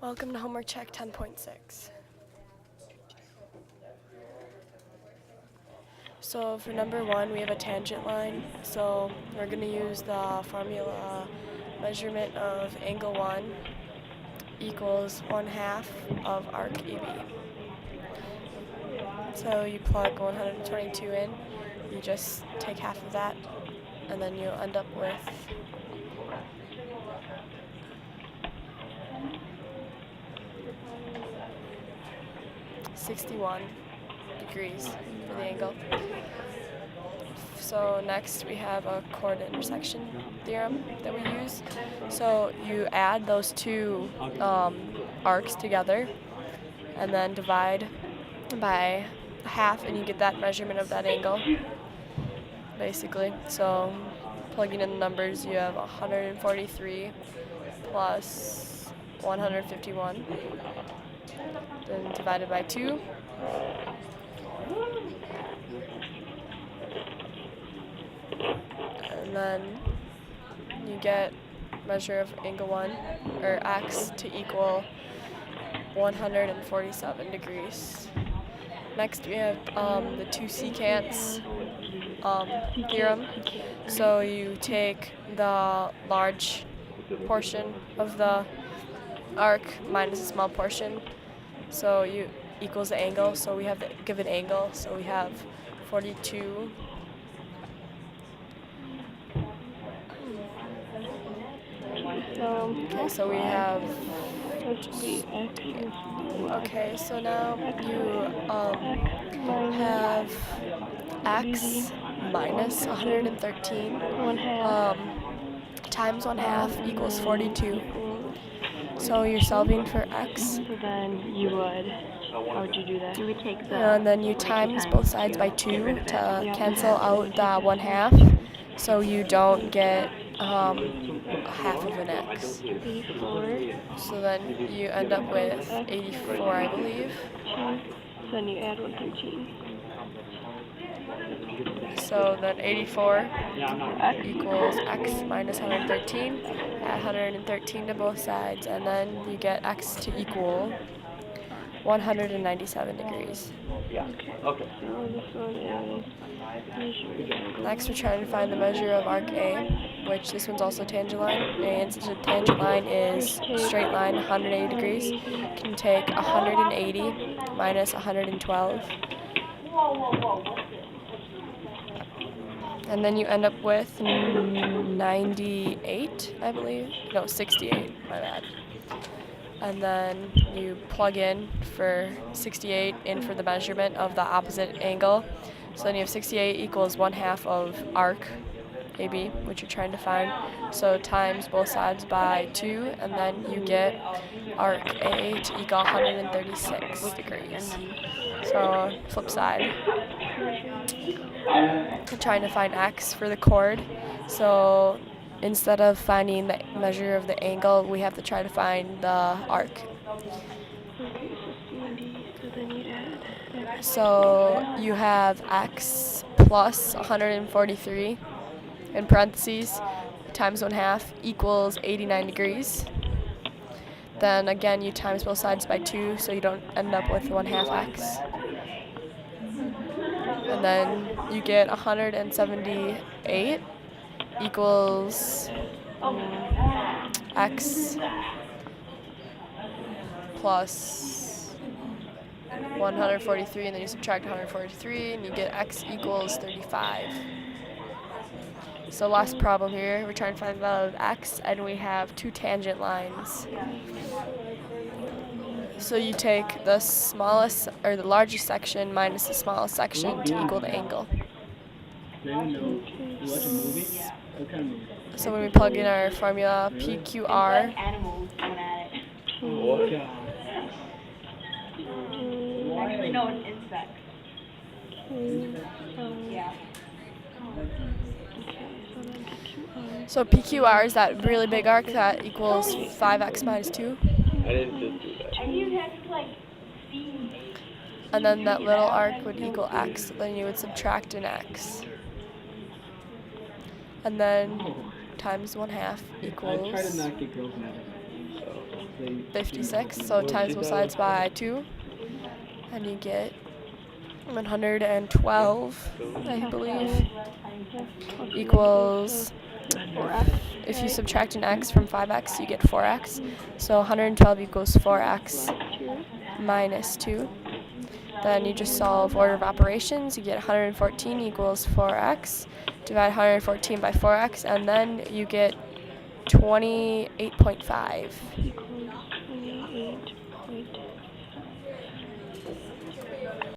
Welcome to homework check 10.6. So for number 1, we have a tangent line. So we're going to use the formula measurement of angle 1 equals 1/2 of arc AB. So you plug 122 in, you just take half of that, and then you'll end up with 61 degrees for the angle. So next we have a chord intersection theorem that we use. So you add those two arcs together and then divide by half and you get that measurement of that angle, basically. So plugging in the numbers, you have 143 plus 151, then divided by 2. And then you get measure of angle 1, or x, to equal 147 degrees. Next we have the two secants theorem. So you take the large portion of the arc minus a small portion, so you equals the angle. So we have the given angle, so we have 42 . Okay, so we have. Okay, so now you have x minus 113 times 1/2 equals 42. So you're solving for x. So then you would, how would you do that? You would take the. And then you times both sides by 2 to cancel out the 1/2, so you don't get half of an x. 84. So then you end up with 84, I believe. So then you add 113. So then 84 equals x minus 113. Add 113 to both sides, and then you get x to equal 197 degrees. Okay. So this one is. Next, we're trying to find the measure of arc A, which this one's also tangent line. And since the tangent line is straight line 180 degrees, you can take 180 minus 112. And then you end up with 98, I believe. No, 68, my bad. And then you plug in for 68 in for the measurement of the opposite angle. So then you have 68 equals 1/2 of arc AB, which you're trying to find. So times both sides by 2, and then you get arc A to equal 136 degrees. So flip side. We're trying to find x for the chord. So instead of finding the measure of the angle, we have to try to find the arc. Okay, so 70, so then you add. So you have x plus 143 in parentheses times 1/2 equals 89 degrees. Then again, you times both sides by 2, so you don't end up with 1/2 x. And then you get 178 equals x plus 143, and then you subtract 143, and you get x equals 35. So last problem here, we're trying to find the value of x, and we have two tangent lines. So you take the smallest, or the largest section minus the smallest section to equal the angle. So when we plug in our formula, PQR Actually, no, it's insects. Yeah. So PQR is that really big arc that equals 5x minus 2. I didn't just do that. And you have to, like, see. And then that little arc would equal x, so then you would subtract an x. And then times 1/2 I try to equals not get girls mad at me, so. 56. So times both sides by 2, and you get 112, I believe, equals, if you subtract an x from 5x, you get 4x. So 112 equals 4x minus 2. Then you just solve order of operations. You get 114 equals 4x. Divide 114 by 4x, and then you get 28.5.